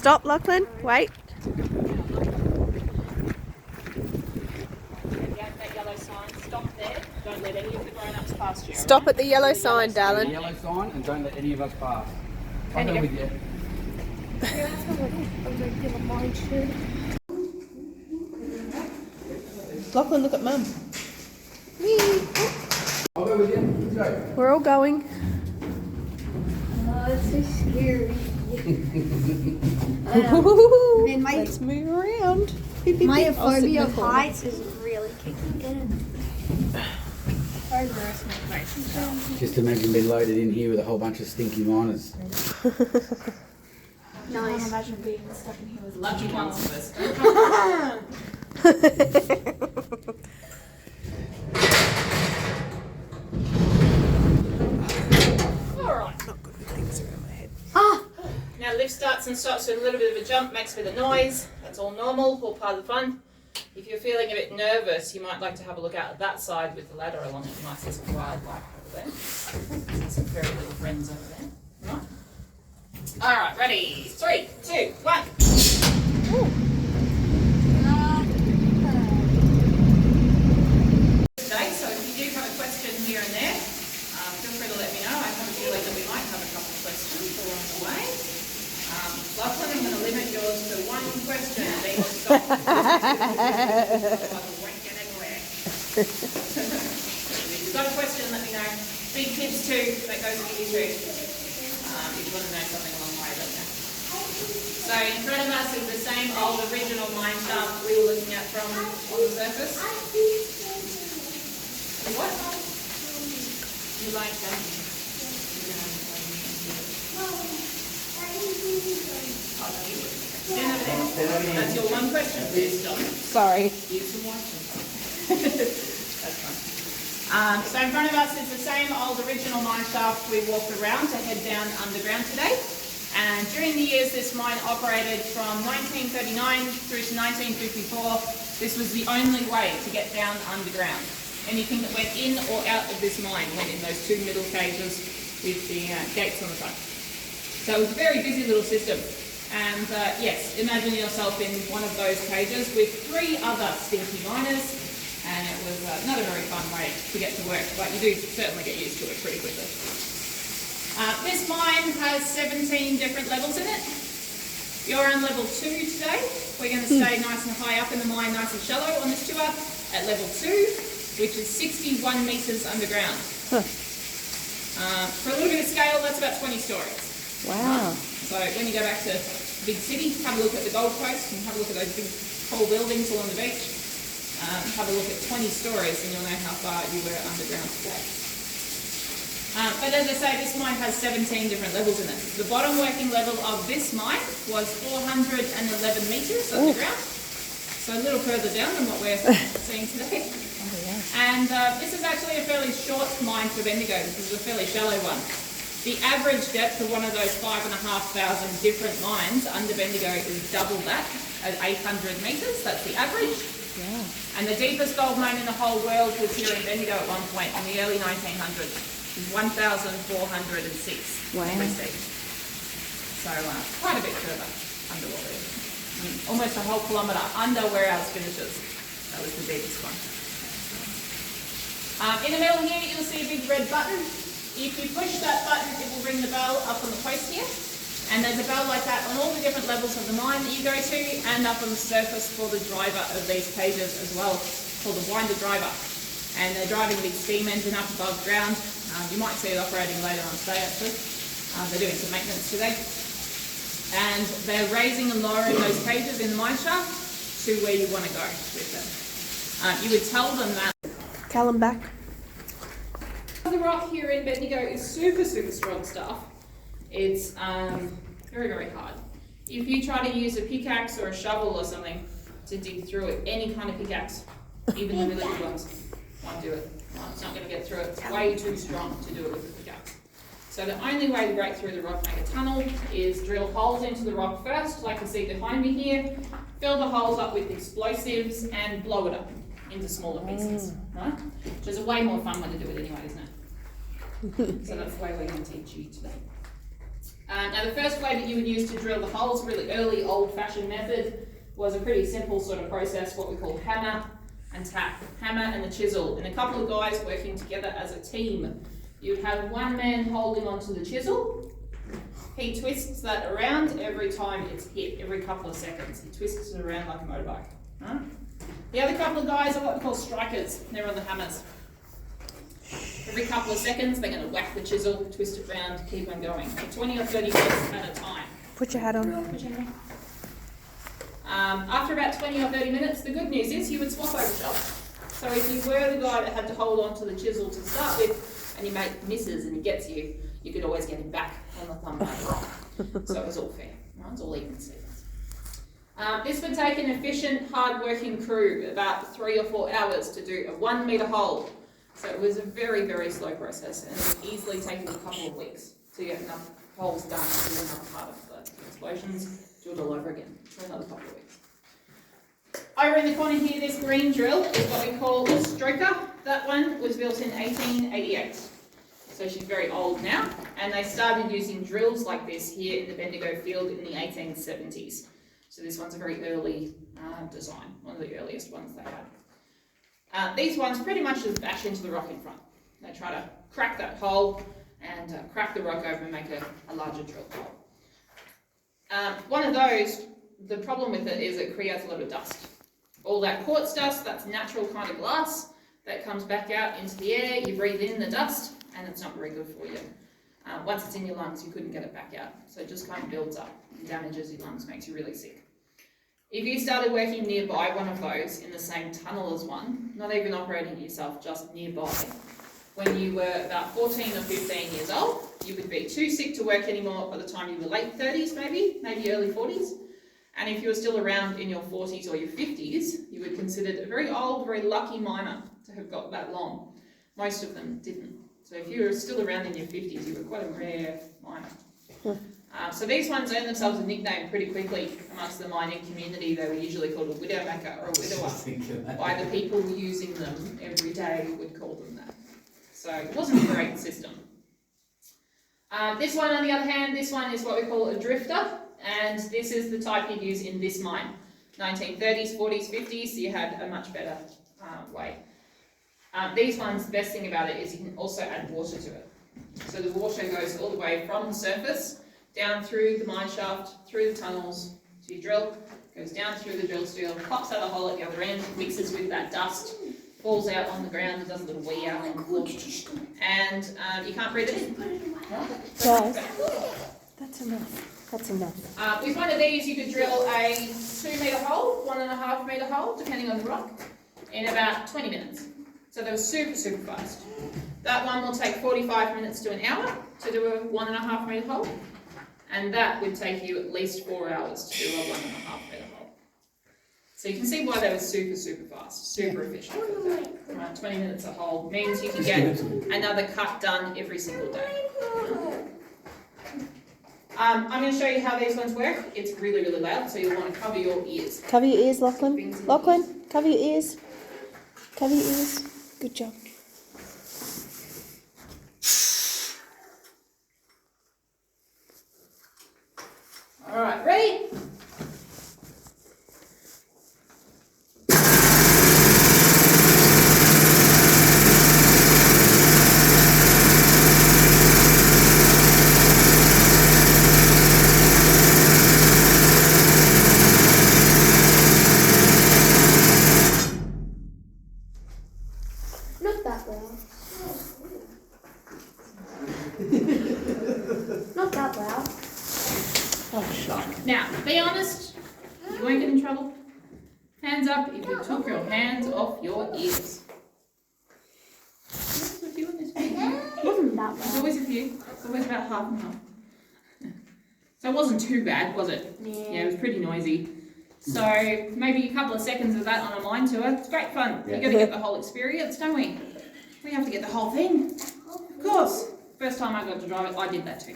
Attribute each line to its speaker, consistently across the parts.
Speaker 1: Stop, Lachlan. Wait.
Speaker 2: That yellow sign, stop there. Don't let any of the grown-ups pass you.
Speaker 1: Stop at the yellow sign,
Speaker 3: The
Speaker 1: darling.
Speaker 3: yellow sign, and don't let any of us pass. I'll
Speaker 2: you
Speaker 3: go
Speaker 2: go.
Speaker 3: with you.
Speaker 1: Lachlan, look at Mum.
Speaker 3: I'll go with you. Let's go.
Speaker 1: We're all going.
Speaker 4: Oh, it's so scary. And my
Speaker 1: Let's move around. Beep, beep,
Speaker 4: my
Speaker 1: beep. I'll sit in
Speaker 4: phobia
Speaker 1: the
Speaker 4: of
Speaker 1: corner.
Speaker 4: heights is really kicking in.
Speaker 3: Just imagine being loaded in here with a whole bunch of stinky miners.
Speaker 4: Nice.
Speaker 2: Imagine being stuck in here with lucky ones first. Alright.
Speaker 1: Not good with things around my head.
Speaker 4: Ah!
Speaker 2: Now lift starts and stops with a little bit of a jump, makes a bit of noise. That's all normal, all part of the fun. If you're feeling a bit nervous, you might like to have a look out at that side with the ladder along it. You might see some wildlife over there. See some furry little friends over there. Right? Alright, ready? 3, 2, 1. Today, so if you do have a question here and there, feel free to let me know. I have a feeling that we might have a couple of questions along the way. Lachlan, I'm going to limit yours to one question. Then stop. Otherwise we won't get anywhere. If you've got a question, let me know. Big tips too, that goes with you too. If you want to know something along the way, let me know. So in front of us is the same old original mine shaft we were looking at from on the surface. What? You like them? Stand over there. That's your one question. Please stop.
Speaker 1: Sorry.
Speaker 2: Use some water. That's fine. So in front of us is the same old original mine shaft we walked around to head down underground today. And during the years this mine operated from 1939 through to 1954, this was the only way to get down underground. Anything that went in or out of this mine went in those two middle cages with the gates on the front. So it was a very busy little system. And yes, imagine yourself in one of those cages with 3 other stinky miners, and it was not a very fun way to get to work, but you do certainly get used to it pretty quickly. This mine has 17 different levels in it. You're on level 2 today. We're going to stay nice and high up in the mine, nice and shallow on this tour at level 2, which is 61 metres underground.
Speaker 1: Huh.
Speaker 2: For a little bit of scale, that's about 20 stories.
Speaker 1: Wow.
Speaker 2: So when you go back to the big city, have a look at the Gold Coast and have a look at those big tall buildings along the beach. Have a look at 20 stories and you'll know how far you were underground today. But as I say, this mine has 17 different levels in it. The bottom working level of this mine was 411 metres underground. So a little further down than what we're seeing today. And this is actually a fairly short mine for Bendigo. This is a fairly shallow one. The average depth of one of those 5,500 different mines under Bendigo is double that, at 800 metres. That's the average.
Speaker 1: Yeah.
Speaker 2: And the deepest gold mine in the whole world was here in Bendigo at one point in the early 1900s. It was 1,406
Speaker 1: Wow.
Speaker 2: meters deep. So quite a bit further underwater. Almost a whole kilometre under where ours finishes. That was the deepest one. In the middle here, you'll see a big red button. If you push that button, it will ring the bell up on the post here. And there's a bell like that on all the different levels of the mine that you go to, and up on the surface for the driver of these cages as well, called the winder driver. And they're driving a big steam engine up above ground. You might see it operating later on today actually. They're doing some maintenance today. And they're raising and lowering those cages in the mine shaft to where you want to go with them. You would tell them that
Speaker 1: Callum back.
Speaker 2: the rock here in Bendigo is super, super strong stuff. It's very, very hard. If you try to use a pickaxe or a shovel or something to dig through it, any kind of pickaxe, even the really good ones, won't do it. No, it's not going to get through it. It's way too strong to do it with a pickaxe. So the only way to break through the rock, make a tunnel, is drill holes into the rock first, like you see behind me here, fill the holes up with explosives and blow it up into smaller pieces, right? Which is a way more fun way to do it anyway, isn't it? So that's the way we're going to teach you today. Now the first way that you would use to drill the holes, really early old-fashioned method, was a pretty simple sort of process, what we call hammer and tap. Hammer and the chisel, and a couple of guys working together as a team. You'd have one man holding onto the chisel. He twists that around every time it's hit, every couple of seconds. He twists it around like a motorbike. Right? The other couple of guys are what we call strikers. They're on the hammers. Every couple of seconds, they're going to whack the chisel, twist it around, keep on going. For 20 or 30 minutes at a time.
Speaker 1: Put your hat on.
Speaker 2: After about 20 or 30 minutes, the good news is you would swap over jobs. So if you were the guy that had to hold on to the chisel to start with, and you make misses and he gets you, you could always get him back on the thumb later on. So it was all fair. Right? It's all even Stevens. This would take an efficient, hard-working crew about 3 or 4 hours to do a 1 metre hole. So it was a very, very slow process, and it would easily take a couple of weeks to get enough holes done to do enough part of the explosions. Do it all over again for another couple of weeks. Over in the corner here, this green drill is what we call a stroker. That one was built in 1888. So she's very old now, and they started using drills like this here in the Bendigo field in the 1870s. So this one's a very early design, one of the earliest ones they had. These ones pretty much just bash into the rock in front. They try to crack that hole and crack the rock open and make a larger drill hole. One of those, the problem with it is it creates a lot of dust. All that quartz dust, that's natural kind of glass, that comes back out into the air, you breathe in the dust, and it's not very good for you. Once it's in your lungs, you couldn't get it back out. So it just kind of builds up and damages your lungs, makes you really sick. If you started working nearby one of those in the same tunnel as one, not even operating yourself, just nearby, when you were about 14 or 15 years old, you would be too sick to work anymore by the time you were late 30s maybe early 40s. And if you were still around in your 40s or your 50s, you were considered a very old, very lucky miner to have got that long. Most of them didn't. So if you were still around in your 50s, you were quite a rare miner. So these ones earned themselves a nickname pretty quickly amongst the mining community. They were usually called a widowmaker or a widower. By the people using them every day would call them that. So it wasn't a great system. This one, on the other hand, this one is what we call a drifter, and this is the type you'd use in this mine. 1930s, 40s, 50s, you had a much better way. These ones, the best thing about it is you can also add water to it. So the water goes all the way from the surface, down through the mine shaft, through the tunnels, to your drill, goes down through the drill steel, pops out a hole at the other end, mixes with that dust, falls out on the ground, it does a little wee out on the floor, and you can't breathe it in.
Speaker 1: Guys, that's enough. That's enough.
Speaker 2: With one of these you could drill a 2 metre hole, 1.5 metre hole, depending on the rock, in about 20 minutes. So they were super, super fast. That one will take 45 minutes to an hour to do a 1.5 metre hole, and that would take you at least 4 hours to do a 1.5 metre hole. So you can see why they were super, super fast, super efficient for the day. Right, 20 minutes a hole means you can get another cut done every single day. I'm going to show you how these ones work. It's really, really loud, so you'll want to cover your ears.
Speaker 1: Cover your ears, Lachlan. Lachlan, cover your ears. Cover your ears. Good job.
Speaker 2: All right, ready?
Speaker 4: Not that loud. Not that loud.
Speaker 1: Oh, shock.
Speaker 2: Now, be honest, you won't get in trouble. Hands up if you took your hands off your ears. There's a few in this video.
Speaker 4: It wasn't that
Speaker 2: There's
Speaker 4: loud.
Speaker 2: always a few. It's always about half and half. So it wasn't too bad, was it? Yeah, it was pretty noisy. So maybe a couple of seconds of that on a mine tour. It's great fun.
Speaker 3: Yeah.
Speaker 2: We've got to get the whole experience, don't we? We have to get the whole thing. Of course. First time I got to drive it, I did that too.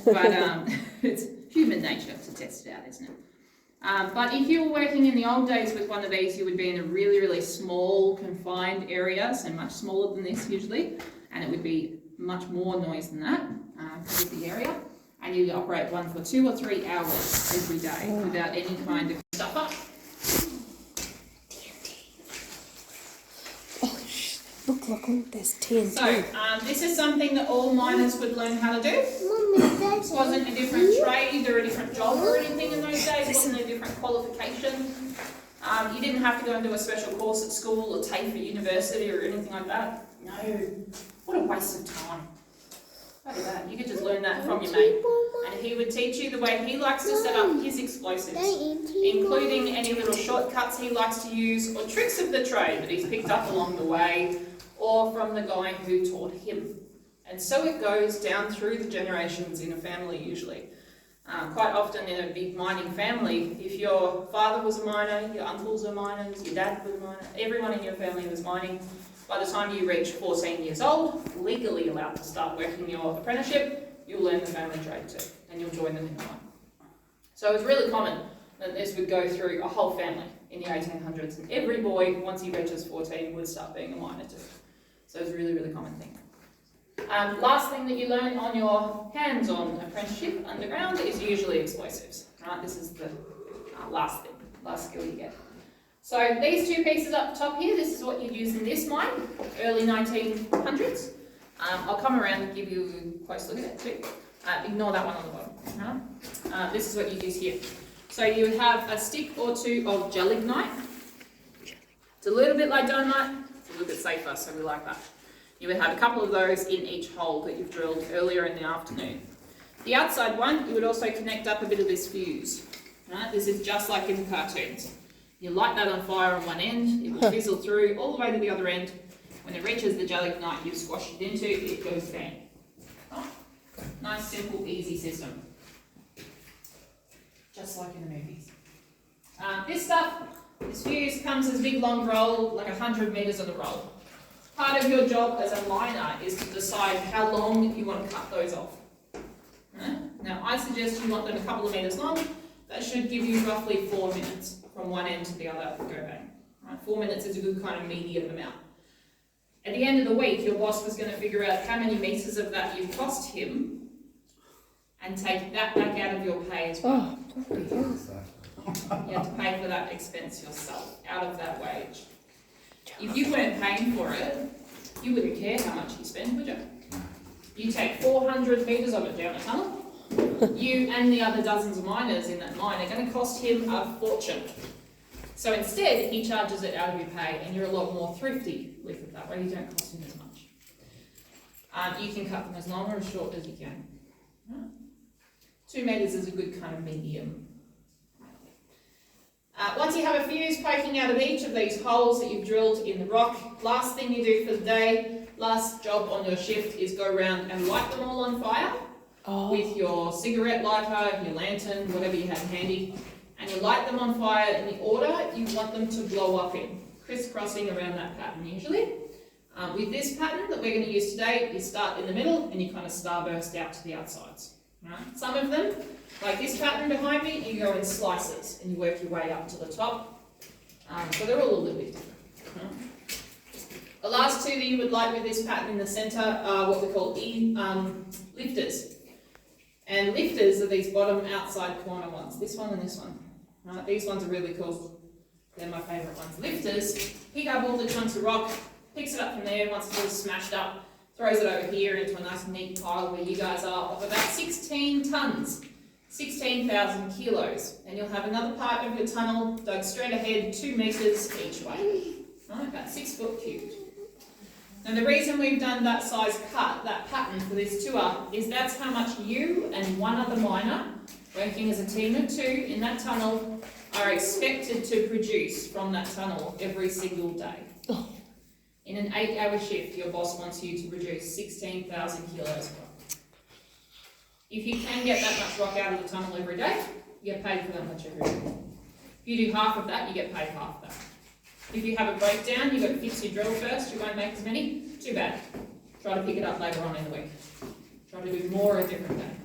Speaker 2: But it's human nature to test it out, isn't it? But if you were working in the old days with one of these, you would be in a really, really small, confined area, so much smaller than this usually, and it would be much more noise than that because of the area. and you operate one for 2 or 3 hours every day without any kind of stuff up.
Speaker 1: Look, Lachlan, there's TNT.
Speaker 2: So, this is something that all miners would learn how to do.
Speaker 4: Mummy,
Speaker 2: It wasn't a different trade or a different job or anything in those days. It wasn't a different qualification. You didn't have to go and do a special course at school or TAFE at university or anything like that. No. What a waste of time. Look at that. You could just learn that from your mate. And he would teach you the way he likes to set up his explosives, including any little shortcuts he likes to use or tricks of the trade that he's picked up along the way or from the guy who taught him. And so it goes down through the generations in a family usually. Quite often in a big mining family, if your father was a miner, your uncles were miners, your dad was a miner, everyone in your family was mining. By the time you reach 14 years old, legally allowed to start working your apprenticeship, you'll learn the family trade too, and you'll join them in the mine. So it's really common that this would go through a whole family in the 1800s, and every boy, once he reaches 14, would start being a miner too. So it's a really, really common thing. Last thing that you learn on your hands-on apprenticeship underground is usually explosives. Right? This is the last skill you get. So these two pieces up top here, this is what you'd use in this mine, early 1900s. I'll come around and give you a close look at it too. Ignore that one on the bottom. Right? This is what you use here. So you would have a stick or two of gelignite. It's a little bit like dynamite, it's a little bit safer, so we like that. You would have a couple of those in each hole that you've drilled earlier in the afternoon. The outside one, you would also connect up a bit of this fuse. Right? This is just like in the cartoons. You light that on fire on one end, it will fizzle through all the way to the other end. When it reaches the gelignite you've squashed it into, it goes bang. Right? Nice, simple, easy system. Just like in the movies. This stuff, this fuse comes as a big long roll, like 100 metres on a roll. Part of your job as a miner is to decide how long you want to cut those off. Right? Now I suggest you want them a couple of metres long. That should give you roughly 4 minutes from one end to the other to go bang. Right? 4 minutes is a good kind of medium amount. At the end of the week, your boss was going to figure out how many metres of that you've cost him and take that back out of your pay as well. You have to pay for that expense yourself, out of that wage. If you weren't paying for it, you wouldn't care how much you spend, would you? You take 400 metres of it down a tunnel, you and the other dozens of miners in that mine are going to cost him a fortune. So instead, he charges it out of your pay and you're a lot more thrifty with it that way. You don't cost him as much. You can cut them as long or as short as you can. 2 metres is a good kind of medium. Once you have a fuse poking out of each of these holes that you've drilled in the rock, last thing you do for the day, last job on your shift is go around and light them all on fire with your cigarette lighter, your lantern, whatever you have handy, and you light them on fire in the order you want them to blow up in, crisscrossing around that pattern usually. With this pattern that we're going to use today, you start in the middle and you kind of starburst out to the outsides. Right? Some of them, like this pattern behind me, you go in slices and you work your way up to the top. So they're all a little bit different. The last two that you would light with this pattern in the centre are what we call lifters. And lifters are these bottom outside corner ones, this one and this one. Right? These ones are really cool. They're my favourite ones. Lifters pick up all the chunks of rock, picks it up from there once it's all smashed up, throws it over here into a nice neat pile where you guys are of about 16 tonnes, 16,000 kilos. And you'll have another part of your tunnel dug straight ahead 2 metres each way. Right, about 6 foot cubed. Now the reason we've done that size cut, that pattern for this tour, is that's how much you and one other miner, working as a team of 2 in that tunnel, are expected to produce from that tunnel every single day. In an 8-hour shift, your boss wants you to produce 16,000 kilos of rock. If you can get that much rock out of the tunnel every day, you get paid for that much every day. If you do half of that, you get paid half of that. If you have a breakdown, you've got to fix your drill first, you won't make as many, too bad. Try to pick it up later on in the week. Try to do more a different day.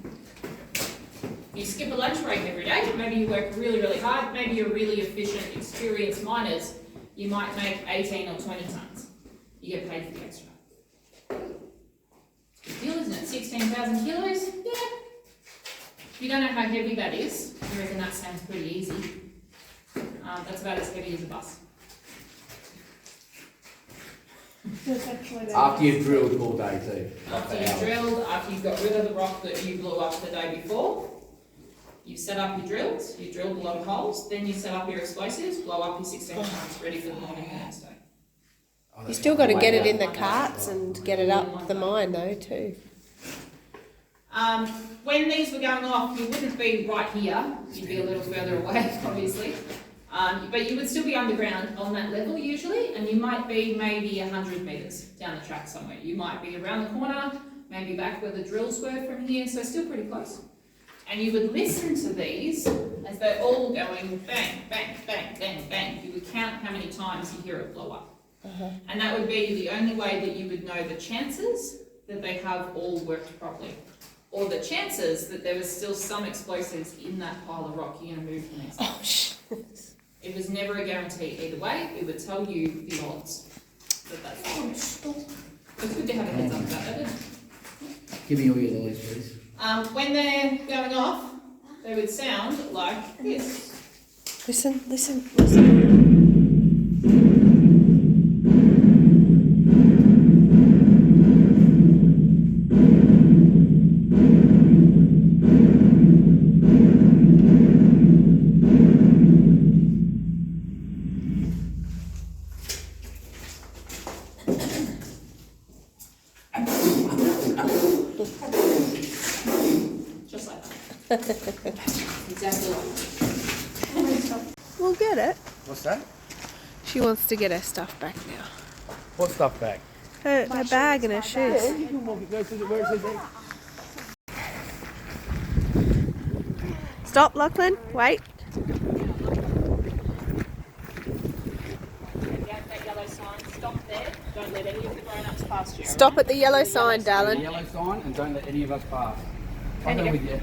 Speaker 2: You skip a lunch break every day, maybe you work really, really hard, maybe you're really efficient, experienced miners, you might make 18 or 20 tonnes. You get paid for the extra. Good deal, isn't it? 16,000 kilos? Yeah. If you don't know how heavy that is, I reckon that sounds pretty easy. That's about as heavy as a bus.
Speaker 3: After you've drilled all day too.
Speaker 2: After you've drilled, after you've got rid of the rock that you blew up the day before, you set up your drills, you drilled a lot of holes, then you set up your explosives, blow up your 16 tons, ready for the morning the next day.
Speaker 1: You still got to get it in the carts and get it up the mine though too.
Speaker 2: When these were going off, you wouldn't be right here, you'd be a little further away, obviously. But you would still be underground on that level usually, and you might be maybe 100 metres down the track somewhere. You might be around the corner, maybe back where the drills were from here, so still pretty close. And you would listen to these as they're all going bang, bang, bang, bang, bang. You would count how many times you hear it blow up. And that would be the only way that you would know the chances that they have all worked properly. Or the chances that there was still some explosives in that pile of rock you're going to move the next day.
Speaker 1: Oh shit.
Speaker 2: It was never a guarantee either way. We would tell you the odds that that's the case. It's good to have a heads up about that, isn't it?
Speaker 3: Give me all your lollies, please.
Speaker 2: When they're going off, they would sound like this.
Speaker 1: Listen, listen, listen.
Speaker 2: Just like that. Exactly like that.
Speaker 1: We'll get it.
Speaker 3: What's that?
Speaker 1: She wants to get her stuff back now.
Speaker 3: What stuff back?
Speaker 1: Her bag and her shoes.
Speaker 3: You can walk it, go to where it says there.
Speaker 1: Stop, Lachlan. Wait.
Speaker 2: That yellow sign, stop there. Don't let any of the grown-ups past you.
Speaker 1: Stop at the yellow sign,
Speaker 3: The
Speaker 1: darling.
Speaker 3: yellow sign and don't let any of us pass. I'll go with you.